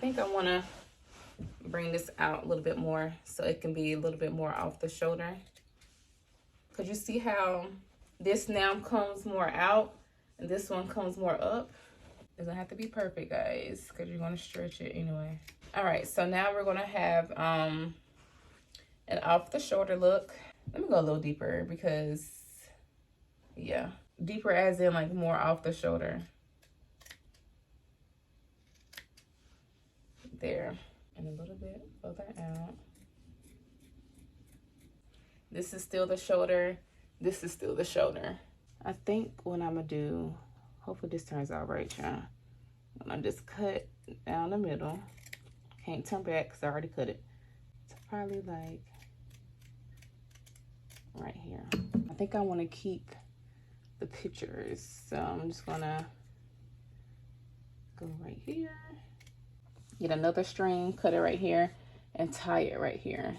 think I want to bring this out a little bit more so it can be a little bit more off the shoulder. Because you see how this now comes more out and this one comes more up. Doesn't have to be perfect, guys, because you're going to stretch it anyway. All right, so now we're going to have an off the shoulder look. Let me go a little deeper because, yeah, deeper as in like more off the shoulder. There, and a little bit further out. This is still the shoulder. This is still the shoulder. I think what I'm gonna do, hopefully this turns out right, y'all. I'm gonna just cut down the middle. Can't turn back because I already cut it. It's probably like right here. I think I want to keep the pictures, so I'm just gonna go right here, get another string, cut it right here, and tie it right here.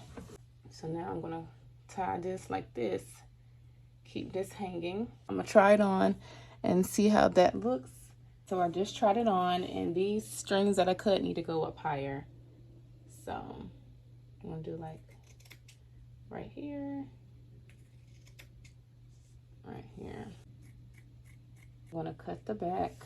So now I'm gonna tie this like this, keep this hanging. I'm gonna try it on and see how that looks. So I just tried it on, and these strings that I cut need to go up higher. So I'm gonna do like right here, right here. I'm gonna cut the back.